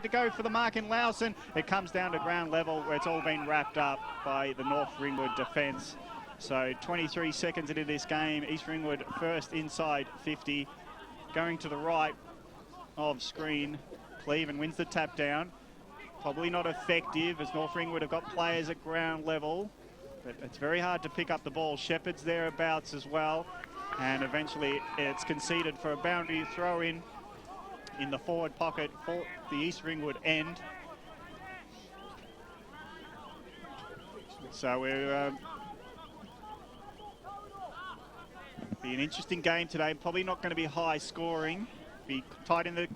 wide to go for the mark in Lowson. It comes down to ground level where it's all been wrapped up by the North Ringwood defence. So 23 seconds into this game, East Ringwood first inside 50. Going to the right of screen, Cleveland wins the tap down. Probably not effective as North Ringwood have got players at ground level, but it's very hard to pick up the ball. Shepherd's thereabouts as well, and eventually it's conceded for a boundary throw in the forward pocket for the East Ringwood end. So we're be an interesting game today. Probably not going to be high scoring. Be tight in the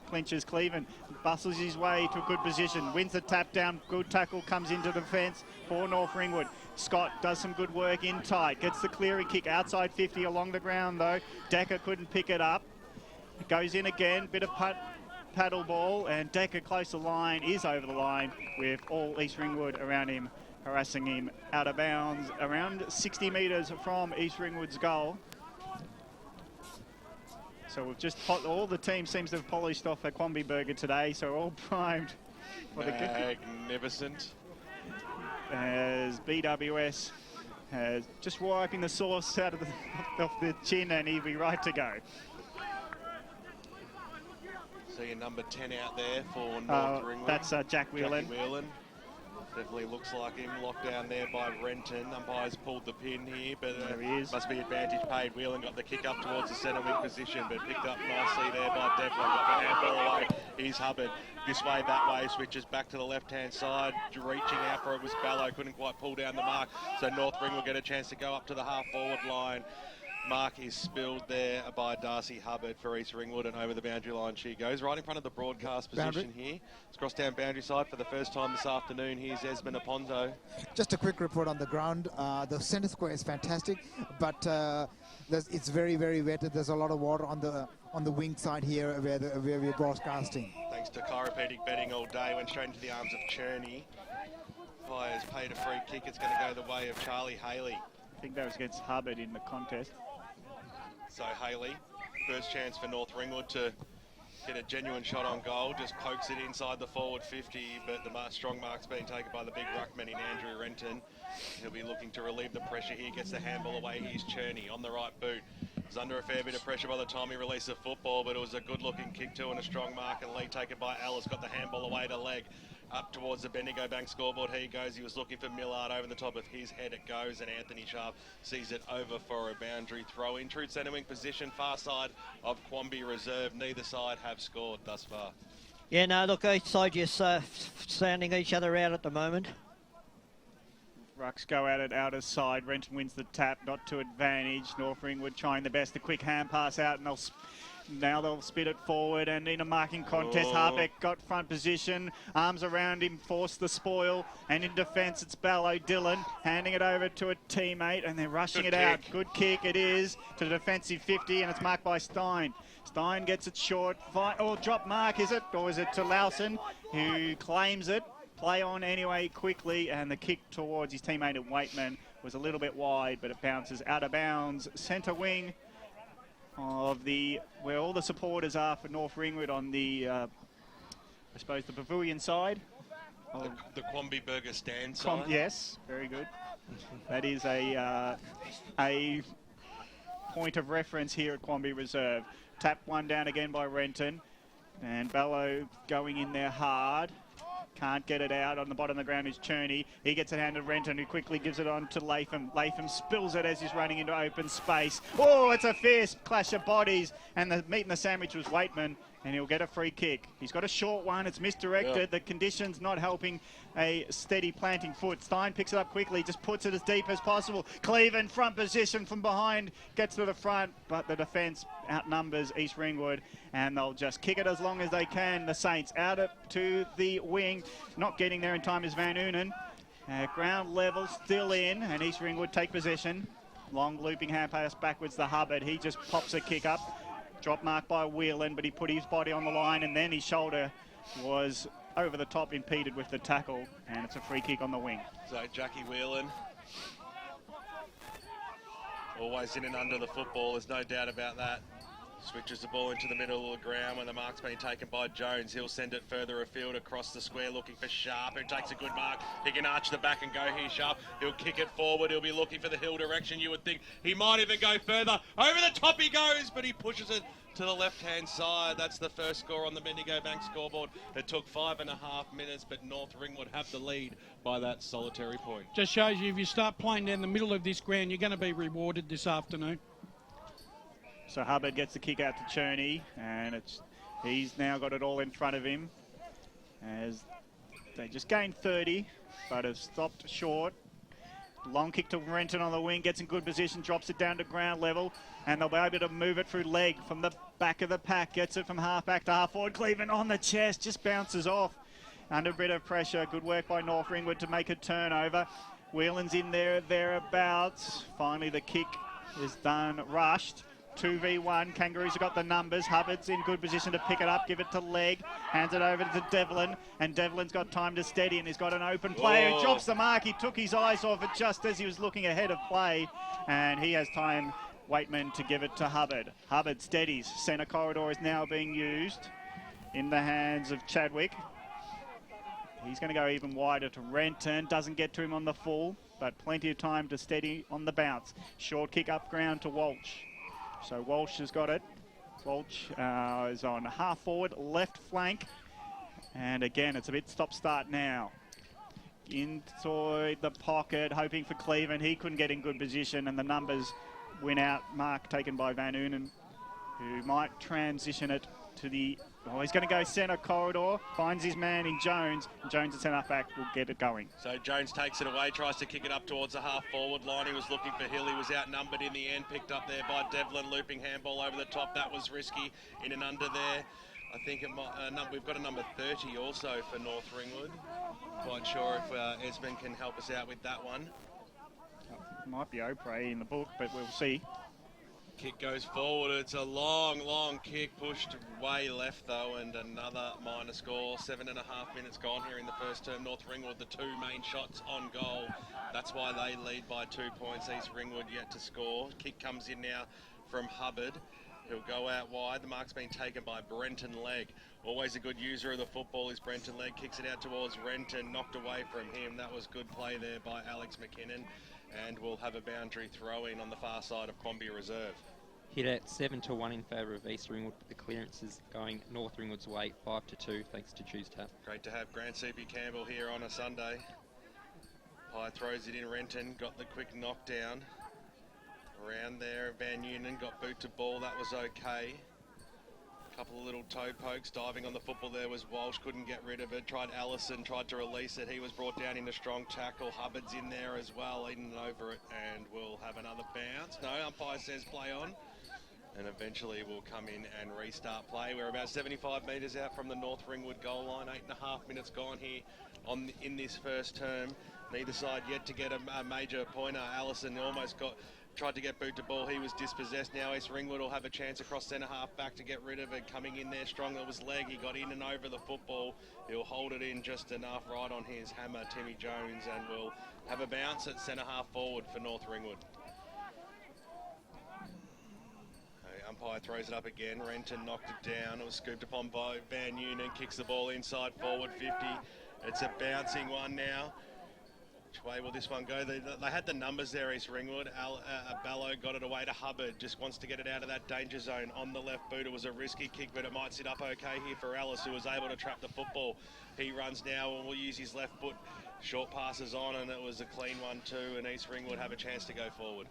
clinches. Cleveland bustles his way to a good position. Wins the tap down. Good tackle comes into defence for North Ringwood. Scott does some good work in tight. Gets the clearing kick outside 50 along the ground though. Decker couldn't pick it up. It goes in again. Bit of paddle ball, and Decker close to the line, is over the line with all East Ringwood around him, harassing him out of bounds around 60 metres from East Ringwood's goal. So we've just, all the team seems to have polished off a Quamby burger today, so all primed for the magnificent. As BWS has just wiping the sauce out of off the chin, and he'll be right to go. So your number 10 out there for North Ringwood. That's Jack Whelan. Jackie Whelan. Definitely looks like him, locked down there by Renton. Umpires pulled the pin here, but must be advantage paid. Whelan got the kick up towards the centre wing position, but picked up nicely there by Devlin. Got the handball away. He's Hubbard. This way, that way, switches back to the left-hand side. Reaching out for it was Ballo, couldn't quite pull down the mark. So North Ringwood will get a chance to go up to the half-forward line. Mark is spilled there by Darcy Hubbard for East Ringwood, and over the boundary line she goes. Right in front of the broadcast position here. It's crossed down boundary side for the first time this afternoon. Here's Esmond Aponto. Just a quick report on the ground. The centre square is fantastic, but it's very, very wet. There's a lot of water on the wing side here where we're broadcasting. Thanks to chiropractic betting all day. Went straight into the arms of Cherney. Players paid a free kick. It's going to go the way of Charlie Haley. I think that was against Hubbard in the contest. So Haley, first chance for North Ringwood to get a genuine shot on goal, just pokes it inside the forward 50, but the strong mark's being taken by the big ruckman in Andrew Renton. He'll be looking to relieve the pressure here, gets the handball away. Here's Cherney on the right boot. Was under a fair bit of pressure by the time he released the football, but it was a good looking kick too and a strong mark, and lead taken by Ellis. Got the handball away to leg. Up towards the Bendigo Bank scoreboard he goes. He was looking for Millard. Over the top of his head it goes, and Anthony Sharp sees it over for a boundary throw in. True centre wing position, far side of Quamby Reserve. Neither side have scored thus far. Yeah, no, look, each side just sounding each other out at the moment. Rucks go at it out of side. Renton wins the tap, not to advantage. North Ringwood trying the best. The quick hand pass out, and now they'll spit it forward, and in a marking contest, Harbeck got front position, arms around him, forced the spoil, and in defence it's Ballo Dillon handing it over to a teammate, and they're rushing it out. Good kick it is to the defensive 50, and it's marked by Stein. Stein gets it short. Drop mark, is it? Or is it to Lowson, who claims it? Play on anyway quickly, and the kick towards his teammate at Waitman was a little bit wide, but it bounces out of bounds. Centre wing of where all the supporters are for North Ringwood on the, I suppose, the pavilion side. The Quamby Burger stand side. Yes, very good. That is a point of reference here at Quamby Reserve. Tap one down again by Renton, and Bello going in there hard. Can't get it out. On the bottom of the ground is Cherney. He gets it handed to Renton, who quickly gives it on to Latham. Latham spills it as he's running into open space. Oh, it's a fierce clash of bodies. And the meat and the sandwich was Waitman, and he'll get a free kick. He's got a short one. It's misdirected. Yeah. The conditions not helping a steady planting foot. Stein picks it up quickly, just puts it as deep as possible. Cleveland front position from behind, gets to the front, but the defence outnumbers East Ringwood, and they'll just kick it as long as they can. The Saints out it to the wing. Not getting there in time is Van Oonen. Ground level still in, and East Ringwood take possession. Long looping hand pass backwards to Hubbard. He just pops a kick up. Drop mark by Whelan, but he put his body on the line, and then his shoulder was over the top, impeded with the tackle, and it's a free kick on the wing. So Jackie Whelan, always in and under the football, there's no doubt about that. Switches the ball into the middle of the ground when the mark's been taken by Jones. He'll send it further afield across the square looking for Sharp, who takes a good mark. He can arch the back and go here, Sharp. He'll kick it forward. He'll be looking for the hill direction. You would think he might even go further. Over the top he goes, but he pushes it to the left-hand side. That's the first score on the Bendigo Bank scoreboard. It took 5.5 minutes, but North Ringwood have the lead by that solitary point. Just shows you if you start playing down the middle of this ground, you're going to be rewarded this afternoon. So Hubbard gets the kick out to Cherney, and he's now got it all in front of him as they just gained 30, but have stopped short. Long kick to Renton on the wing, gets in good position, drops it down to ground level, and they'll be able to move it through leg from the back of the pack. Gets it from half back to half forward. Cleveland on the chest, just bounces off. Under a bit of pressure, good work by North Ringwood to make a turnover. Whelan's in there, thereabouts. Finally the kick is done, rushed. 2v1, Kangaroos have got the numbers. Hubbard's in good position to pick it up, give it to Leg, hands it over to Devlin, and Devlin's got time to steady, and he's got an open player who drops the mark. He took his eyes off it just as he was looking ahead of play, and he has time, Waitman, to give it to Hubbard. Hubbard steadies. Centre corridor is now being used in the hands of Chadwick. He's going to go even wider to Renton. Doesn't get to him on the full, but plenty of time to steady on the bounce. Short kick up ground to Walsh. So Walsh has got it. Walsh is on half forward, left flank. And again, it's a bit stop-start now. Inside the pocket, hoping for Cleveland. He couldn't get in good position, and the numbers win out. Mark taken by Van Oonen, who might transition it to the... Oh, he's going to go centre corridor, finds his man in Jones. Jones at centre back will get it going. So Jones takes it away, tries to kick it up towards the half-forward line. He was looking for Hill. He was outnumbered in the end, picked up there by Devlin, looping handball over the top. That was risky, in and under there. I think it might, we've got a number 30 also for North Ringwood. Quite sure if Esmond can help us out with that one. Might be Opre in the book, but we'll see. Kick goes forward. It's a long, long kick, pushed way left though, and another minor score. 7.5 minutes gone here in the first term. North Ringwood, the two main shots on goal. That's why they lead by 2 points. East Ringwood yet to score. Kick comes in now from Hubbard. He'll go out wide. The mark's been taken by Brenton Legg. Always a good user of the football is Brenton Legg. Kicks it out towards Renton, knocked away from him. That was good play there by Alex McKinnon. And we'll have a boundary throw-in on the far side of Crombie Reserve. Hit at 7-1 in favour of East Ringwood. The clearances going North Ringwood's way, 5-2, thanks to Choose Tap. Great to have Grant C.P. Campbell here on a Sunday. Pye throws it in. Renton got the quick knockdown. Around there, Van Noonen got boot to ball. That was okay. Couple of little toe pokes. Diving on the football there was Walsh. Couldn't get rid of it. Tried Allison, tried to release it. He was brought down in a strong tackle. Hubbard's in there as well, eating over it, and we'll have another bounce. No, umpire says play on. And eventually we'll come in and restart play. We're about 75 metres out from the North Ringwood goal line. 8.5 minutes gone here in this first term. Neither side yet to get a major pointer. Allison almost tried to get boot to ball. He was dispossessed. Now East Ringwood will have a chance across centre half back to get rid of it. Coming in there strong, that was Legg. He got in and over the football. He'll hold it in just enough right on his hammer, Timmy Jones, and we'll have a bounce at centre half forward for North Ringwood. Umpire throws it up again. Renton knocked it down. It was scooped upon by Van Noonen. Kicks the ball inside forward 50. It's a bouncing one now. Which way will this one go? They had the numbers there, East Ringwood. Ballo got it away to Hubbard. Just wants to get it out of that danger zone. On the left boot, it was a risky kick, but it might sit up okay here for Ellis, who was able to trap the football. He runs now and will use his left foot. Short passes on, and it was a clean one too, and East Ringwood have a chance to go forward.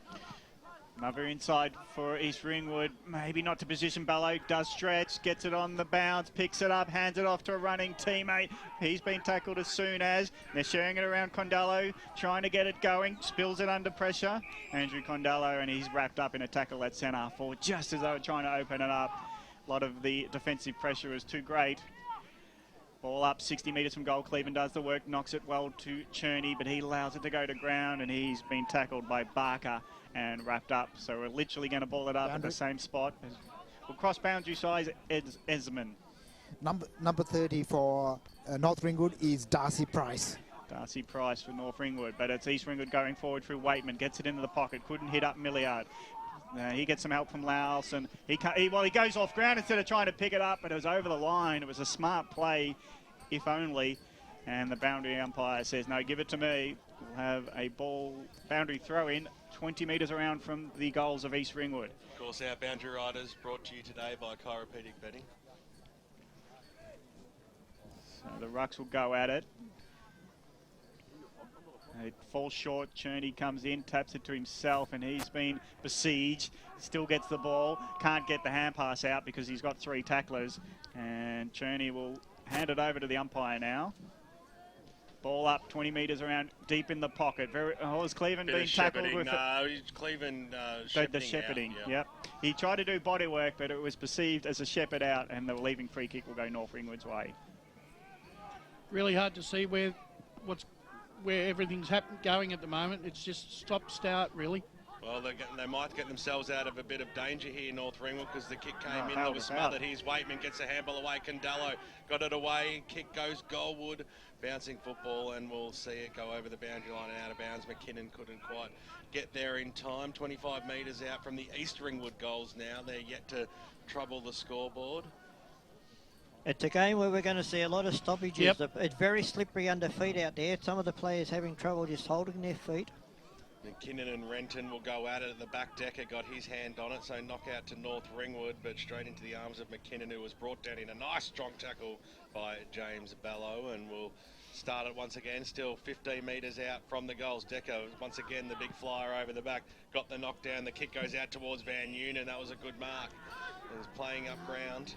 Another inside for East Ringwood, maybe not to position. Ballo does stretch, gets it on the bounce, picks it up, hands it off to a running teammate. He's been tackled as soon as. They're sharing it around Condello, trying to get it going, spills it under pressure. Andrew Condello, and he's wrapped up in a tackle at centre forward, just as they were trying to open it up. A lot of the defensive pressure was too great. Ball up 60 metres from goal. Cleveland does the work, knocks it well to Cherney, but he allows it to go to ground, and he's been tackled by Barker and wrapped up. So we're literally going to ball it up at the same spot. We'll cross boundary size Esmond. Number 30 for North Ringwood is Darcy Price. Darcy Price for North Ringwood, but it's East Ringwood going forward through Waitman. Gets it into the pocket, couldn't hit up Milliard. He gets some help from Laos, and he goes off ground instead of trying to pick it up, but it was over the line. It was a smart play, if only. And the boundary umpire says, no, give it to me. We'll have a ball boundary throw in 20 metres around from the goals of East Ringwood. Of course, our boundary riders brought to you today by Chiropedic Betting. So the Rucks will go at it. It falls short. Cherney comes in, taps it to himself, and he's been besieged. Still gets the ball. Can't get the hand pass out because he's got 3 tacklers. And Cherney will hand it over to the umpire now. Ball up 20 metres around, deep in the pocket. Was Cleveland being tackled with Cleveland the shepherding? Yep. He tried to do body work, but it was perceived as a shepherd out, and the leaving free kick will go North Ringwood's way. Really hard to see where everything's going at the moment. It's just stop-start, really. Well, they might get themselves out of a bit of danger here, North Ringwood, because the kick came in. That was smothered. Here's Waitman, gets a handball away. Condello got it away. Kick goes Goldwood. Bouncing football, and we'll see it go over the boundary line and out of bounds. McKinnon couldn't quite get there in time. 25 metres out from the East Ringwood goals now. They're yet to trouble the scoreboard. It's a game where we're going to see a lot of stoppages. Yep. It's very slippery under feet out there. Some of the players having trouble just holding their feet. McKinnon and Renton will go at it at the back. Decker got his hand on it, so knockout to North Ringwood, but straight into the arms of McKinnon, who was brought down in a nice strong tackle by James Bellow, and will start it once again, still 15 metres out from the goals. Decker, once again, the big flyer over the back, got the knockdown. The kick goes out towards Van Eunen. That was a good mark. He was playing up ground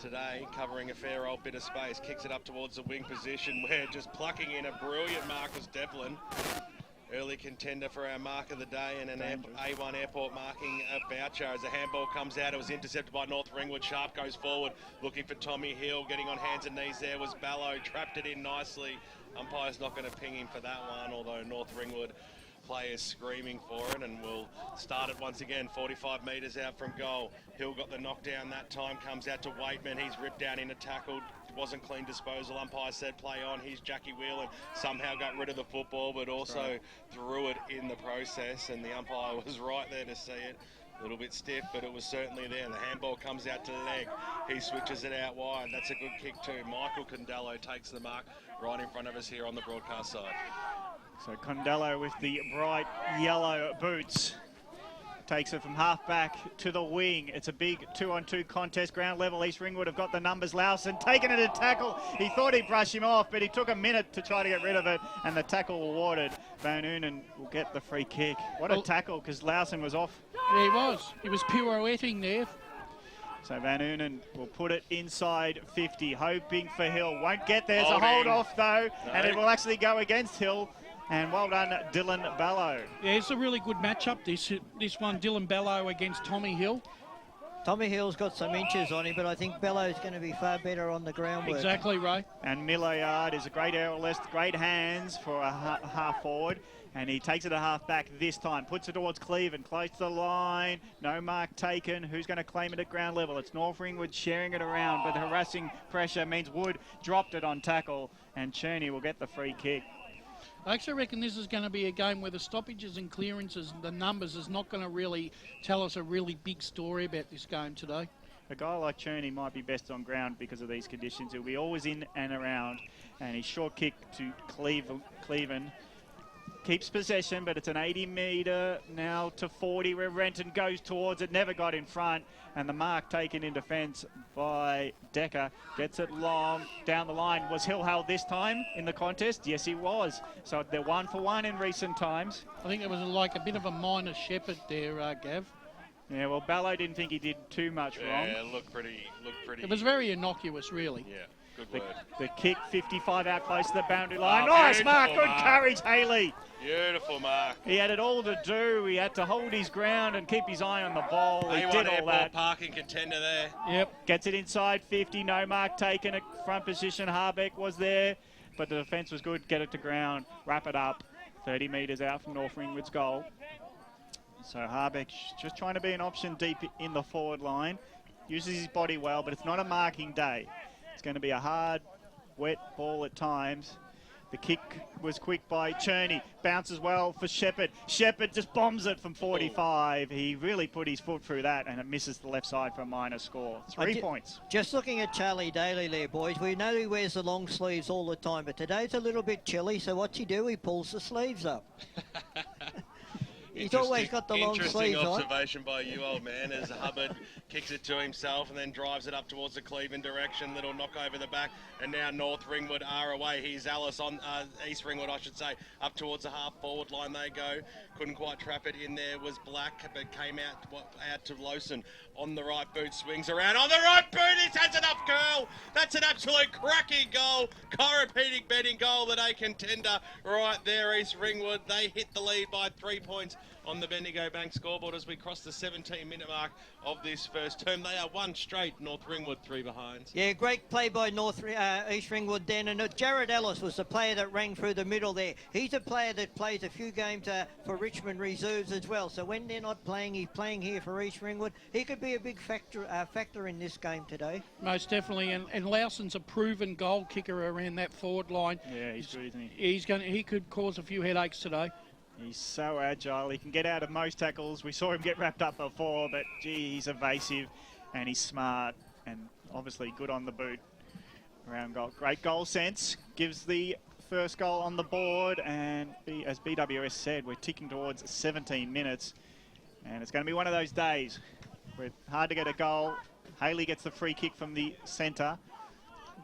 today, covering a fair old bit of space. Kicks it up towards the wing position, where just plucking in a brilliant mark was Devlin. Early contender for our mark of the day, and an A1 airport marking a voucher as the handball comes out. It was intercepted by North Ringwood. Sharp goes forward, looking for Tommy Hill. Getting on hands and knees there was Ballow. Trapped it in nicely. Umpire's not going to ping him for that one, although North Ringwood players screaming for it, and we'll start it once again. 45 metres out from goal. Hill got the knockdown that time. Comes out to Waitman. He's ripped down in a tackle. Wasn't clean disposal. Umpire said play on. Here's Jackie Whelan. Somehow got rid of the football, but also threw it in the process, and the umpire was right there to see it. A little bit stiff, but it was certainly there. The handball comes out to the leg. He switches it out wide. That's a good kick too. Michael Condello takes the mark right in front of us here on the broadcast side. So Condello with the bright yellow boots takes it from half back to the wing. It's a big 2-on-2 contest, ground level. East Ringwood have got the numbers. Lowson taking it to tackle. He thought he'd brush him off, but he took a minute to try to get rid of it, and the tackle awarded. Van Uunen will get the free kick. What a tackle, because Lowson was off. Yeah, he was. He was pirouetting there. So Van Uunen will put it inside 50, hoping for Hill. Won't get there. There's a hold off, though, and it will actually go against Hill. And well done, Dylan Ballow. Yeah, it's a really good matchup, this one, Dylan Ballow against Tommy Hill. Tommy Hill's got some inches on him, but I think Bellow's going to be far better on the groundwork. Exactly, Ray. And Millard is a great aerialist, great hands for a half forward. And he takes it a half back this time, puts it towards Cleveland, close to the line, no mark taken. Who's going to claim it at ground level? It's North Ringwood sharing it around, but the harassing pressure means Wood dropped it on tackle, and Cherney will get the free kick. I actually reckon this is going to be a game where the stoppages and clearances and the numbers is not going to really tell us a really big story about this game today. A guy like Cherney might be best on ground because of these conditions. He'll be always in and around, and his short kick to Cleveland keeps possession, but it's an 80-metre now to 40 where Renton goes towards it, never got in front, and the mark taken in defence by Decker. Gets it long down the line. Was Hill held this time in the contest? Yes, he was. So they're 1-for-1 in recent times. I think it was like a bit of a minor shepherd there, Gav. Yeah, well, Ballow didn't think he did too much wrong. Yeah, looked pretty. It was very innocuous, really. Yeah, good word. The kick, 55 out close to the boundary line. Nice mark, good courage, Haley. Beautiful mark. He had it all to do. He had to hold his ground and keep his eye on the ball. He did all that. Parking contender there. Yep. Gets it inside 50. No mark taken at front position. Harbeck was there, but the defence was good. Get it to ground. Wrap it up. 30 metres out from North Ringwood's goal. So Harbeck just trying to be an option deep in the forward line. Uses his body well, but it's not a marking day. It's going to be a hard, wet ball at times. The kick was quick by Cherney. Bounces well for Shepherd. Shepherd just bombs it from 45. He really put his foot through that, and it misses the left side for a minor score. 3 points. Just looking at Charlie Daly there, boys. We know he wears the long sleeves all the time, but today's a little bit chilly, so what's he do? He pulls the sleeves up. He's always got the long sleeves on. Interesting observation by you, old man, as Hubbard kicks it to himself and then drives it up towards the Cleveland direction. Little knock over the back, and now North Ringwood are away. Here's Alice on East Ringwood, I should say, up towards the half-forward line they go. Couldn't quite trap it in there, was Black, but came out to Lowson. On the right boot, swings around. On the right boot, it has enough curl. That's an absolute cracking goal. Chiropractic betting goal that a contender right there, East Ringwood. They hit the lead by 3 points on the Bendigo Bank scoreboard as we cross the 17-minute mark of this first term. They are one straight, North Ringwood 3 behind. Yeah, great play by East Ringwood then. And Jared Ellis was the player that rang through the middle there. He's a player that plays a few games for Richmond Reserves as well. So when they're not playing, he's playing here for East Ringwood. He could be a big factor in this game today. Most definitely. And Lawson's a proven goal kicker around that forward line. Yeah, he's good, isn't he? He could cause a few headaches today. He's so agile. He can get out of most tackles. We saw him get wrapped up before, but gee, he's evasive and he's smart and obviously good on the boot. Around goal. Great goal sense. Gives the first goal on the board, and as BWS said, we're ticking towards 17 minutes, and it's going to be one of those days where it's hard to get a goal. Haley gets the free kick from the centre,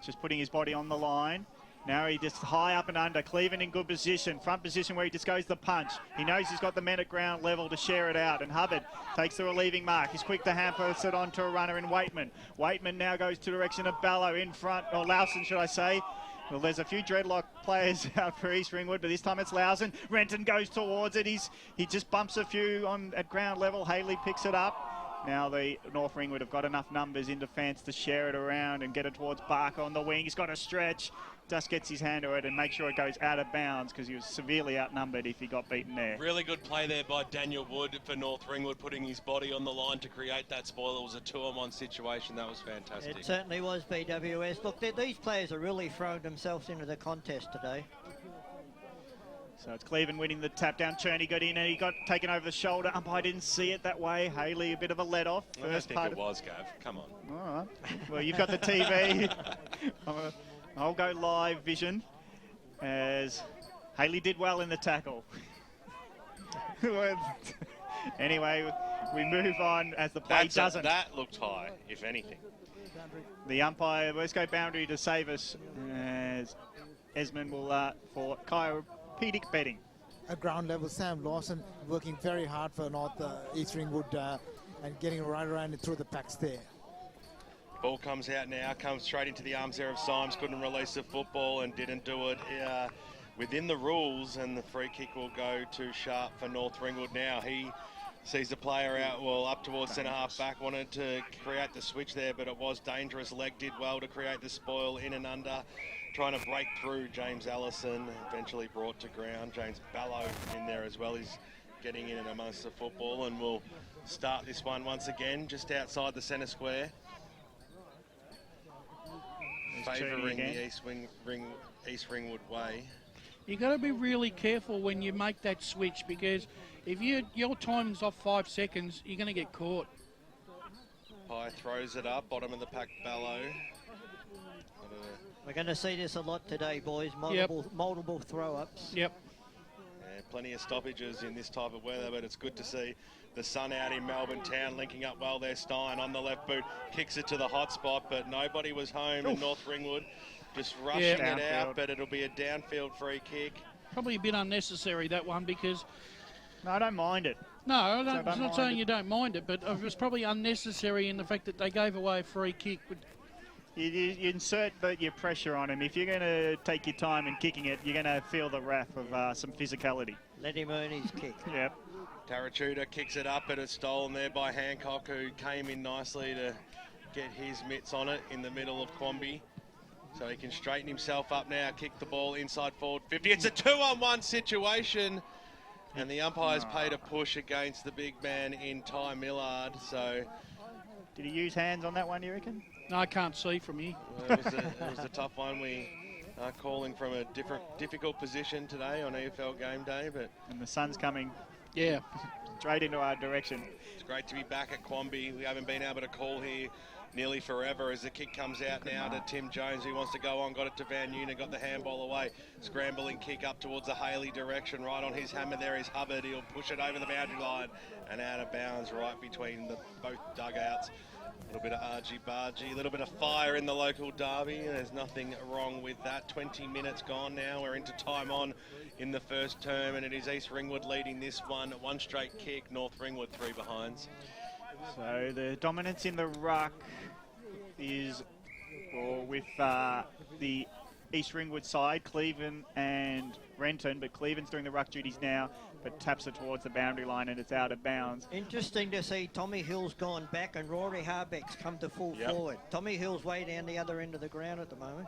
just putting his body on the line. Now he just high up and under. Cleveland in good position. Front position where he just goes the punch. He knows he's got the men at ground level to share it out. And Hubbard takes the relieving mark. He's quick to hamper it on to a runner in Waitman. Waitman now goes to the direction of Ballo in front. Or Lawson, should I say. Well, there's a few dreadlock players out for East Ringwood, but this time it's Lawson. Renton goes towards it. He just bumps a few at ground level. Haley picks it up. Now the North Ringwood have got enough numbers in defence to share it around and get it towards Barker on the wing. He's got a stretch. Just gets his hand to it and makes sure it goes out of bounds because he was severely outnumbered if he got beaten there. Really good play there by Daniel Wood for North Ringwood, putting his body on the line to create that spoil. It was a 2-on-1 situation. That was fantastic. It certainly was, BWS. Look, these players are really throwing themselves into the contest today. So it's Cleveland winning the tap down. Cherney got in and he got taken over the shoulder. Umpire didn't see it that way. Haley, a bit of a let off. I don't think it was, Gav. Come on. All right. Well, you've got the TV. I'll go live vision as Haley did well in the tackle. Anyway, we move on as the play doesn't. That looked high, if anything. The umpire, let's go boundary to save us as Esmond will for chiropractic betting. At ground level, Sam Lawson working very hard for East Ringwood and getting right around and through the packs there. Ball comes out now, comes straight into the arms there of Symes, couldn't release the football and didn't do it within the rules, and the free kick will go to Sharp for North Ringwood now. He sees the player out, up towards centre half back, wanted to create the switch there, but it was dangerous. Leg did well to create the spoil in and under, trying to break through James Allison, eventually brought to ground. James Ballo in there as well. He's getting in and amongst the football, and we'll start this one once again just outside the centre square. Favouring the East Ringwood way. You've got to be really careful when you make that switch, because if your timing's off 5 seconds, you're going to get caught. Pye throws it up, bottom of the pack, Ballo. We're going to see this a lot today, boys. Multiple throw-ups. Yep. Yeah, plenty of stoppages in this type of weather, but it's good to see the sun out in Melbourne town, linking up well there. Stein on the left boot, kicks it to the hot spot, but nobody was home in North Ringwood. Just rushing it out, but it'll be a downfield free kick. Probably a bit unnecessary, that one, because... No, I don't mind it. No, I'm not saying you don't mind it, but it was probably unnecessary in the fact that they gave away a free kick. But you insert your pressure on him. If you're going to take your time in kicking it, you're going to feel the wrath of some physicality. Let him earn his kick. Yep. Tarachuda kicks it up, but it's stolen there by Hancock, who came in nicely to get his mitts on it in the middle of Quamby. So he can straighten himself up now, kick the ball inside forward 50. It's a 2-on-1 situation, and the umpire's paid a push against the big man in Ty Millard. So, did he use hands on that one, you reckon? No, I can't see from here. It was a tough one. We calling from a difficult position today on EFL game day, but And the sun's coming Yeah. straight into our direction. it's great to be back at Quamby. We haven't been able to call here nearly forever as the kick comes out now to Tim Jones, who wants to go on, got it to Van Nunen, got the handball away. Scrambling kick up towards the Haley direction, right on his hammer there is Hubbard. He'll push it over the boundary line and out of bounds right between both dugouts. A little bit of argy-bargy, a little bit of fire in the local derby. There's nothing wrong with that. 20 minutes gone now. We're into time on in the first term, and it is East Ringwood leading this one. One straight kick, North Ringwood 3 behinds. So the dominance in the ruck is with the East Ringwood side, Cleveland and Renton, but Cleveland's doing the ruck duties now, but taps it towards the boundary line and it's out of bounds. Interesting to see Tommy Hill's gone back and Rory Harbeck's come to full forward. Tommy Hill's way down the other end of the ground at the moment.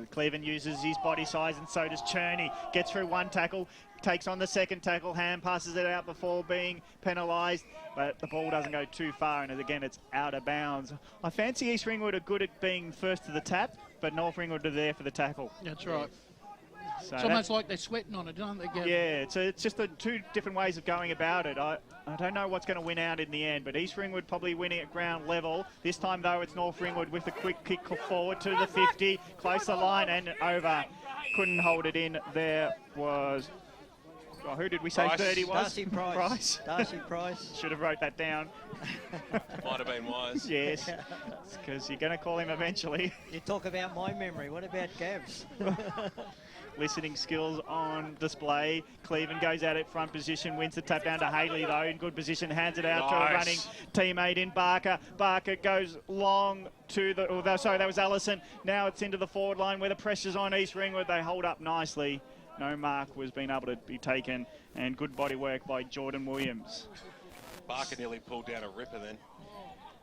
Cleveland uses his body size and so does Cherney. Gets through one tackle, takes on the second tackle, hand passes it out before being penalised, but the ball doesn't go too far and again it's out of bounds. I fancy East Ringwood are good at being first to the tap, but North Ringwood are there for the tackle. That's right. So It's almost like they're sweating on it, aren't they, Gavin? yeah, it's just the two different ways of going about it. I don't know what's going to win out in the end, but East Ringwood probably winning at ground level. This time, though, it's North Ringwood with a quick kick forward to the 50, close the line and over. Couldn't hold it in. There was... Oh, who did we say Price. 30 was? Darcy Price. Darcy Price. Should have wrote that down. Might have been wise. Yes, because you're going to call him eventually. You talk about my memory. What about Gav's? Listening skills on display. Cleveland goes out at front position, wins the tap down to Haley though, in good position, hands it out to a running teammate in Barker. Barker goes long to the, sorry, that was Allison. Now it's into the forward line where the pressure's on East Ringwood. They hold up nicely. No mark was being able to be taken, and good body work by Jordan Williams. Barker nearly pulled down a ripper then.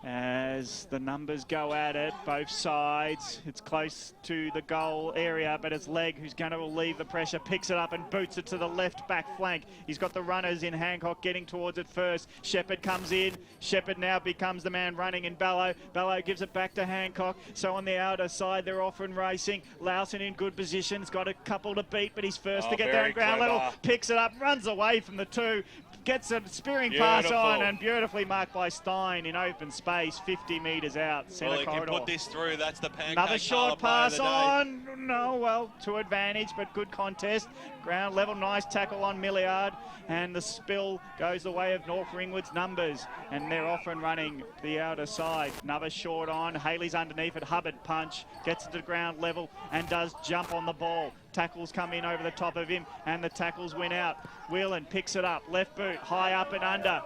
As the numbers go at it, both sides, it's close to the goal area, but it's Legg who's going to relieve the pressure, picks it up and boots it to the left back flank. He's got the runners in Hancock getting towards it first. Shepherd comes in. Shepherd now becomes the man running in Bellow. Bellow gives it back to Hancock. So on the outer side, they're off and racing. Lawson in good position. He's got a couple to beat, but he's first to get there on ground level. Picks it up, runs away from the two. Gets a spearing pass on and beautifully marked by Stein in open space, 50 metres out, centre Well, he corridor. can put this through. That's the pancake. Another short pass on. on. No, well, to advantage, but good contest. Ground level, nice tackle on Milliard. And the spill goes the way of North Ringwood's numbers. And they're off and running the outer side. Another short on. Haley's underneath it. Hubbard punch. Gets it to ground level and does jump on the ball. Tackles come in over the top of him and the tackles win out. Whelan picks it up. Left boot. High up and under.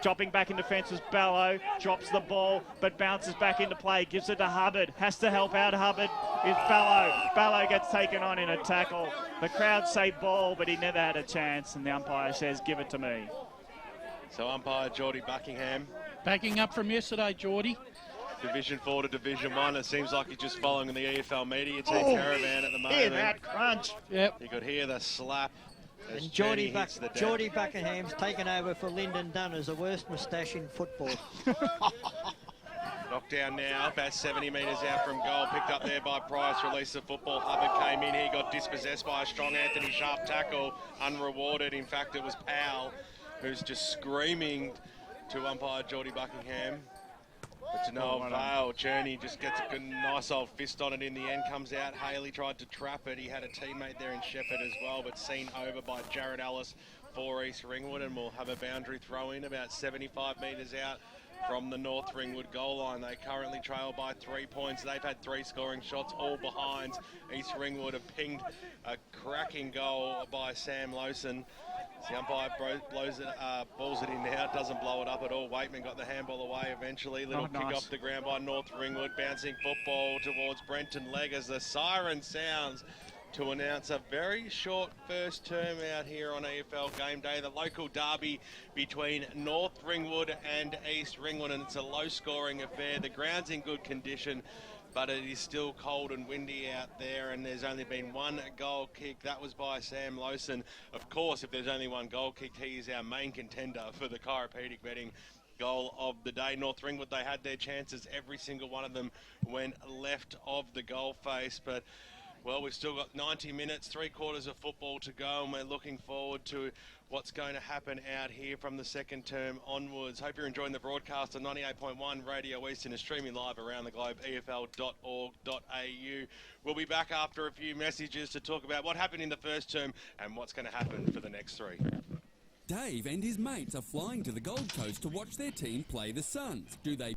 Dropping back in defence was Bellow. Drops the ball but bounces back into play. Gives it to Hubbard. Has to help out Hubbard with Bellow. Bellow gets taken on in a tackle. The crowd say ball, but he never had a chance, and the umpire says, give it to me. So umpire Geordie Buckingham. Backing up from yesterday, Geordie. Division 4 to Division 1. It seems like he's just following the EFL media team caravan at the moment. Hear that crunch. Yep. You could hear the slap as And Journey hits the deck. Geordie Buckingham's taken over for Lyndon Dunn as the worst moustache in football. Knocked down now, about 70 metres out from goal. Picked up there by Price, released the football. Hubbard came in, he got dispossessed by a strong Anthony Sharp tackle, unrewarded. In fact, it was Powell who's just screaming to umpire Geordie Buckingham. But to no avail. Journey just gets a good, nice old fist on it in the end, comes out. Haley tried to trap it. He had a teammate there in Shepherd as well, but seen over by Jared Ellis for East Ringwood, and we'll have a boundary throw in about 75 metres out from the North Ringwood goal line. They currently trail by 3 points. They've had 3 scoring shots, all behind. East Ringwood have pinged a cracking goal by Sam Lowson. The umpire balls it in now, doesn't blow it up at all. Waitman got the handball away eventually. Little kick off the ground by North Ringwood. Bouncing football towards Brenton Legg as the siren sounds to announce a very short first term out here on EFL game day. The local derby between North Ringwood and East Ringwood, and it's a low-scoring affair. The ground's in good condition, but it is still cold and windy out there, and there's only been one goal kick. That was by Sam Lowson. Of course, if there's only one goal kicked, he is our main contender for the chiropractic betting goal of the day. North Ringwood, they had their chances. Every single one of them went left of the goal face, but Well, we've still got 90 minutes, 3/4 of football to go, and we're looking forward to what's going to happen out here from the second term onwards. Hope you're enjoying the broadcast on 98.1 Radio East and is streaming live around the globe, efl.org.au. We'll be back after a few messages to talk about what happened in the first term and what's going to happen for the next three. Dave and his mates are flying to the Gold Coast to watch their team play the Suns. Do they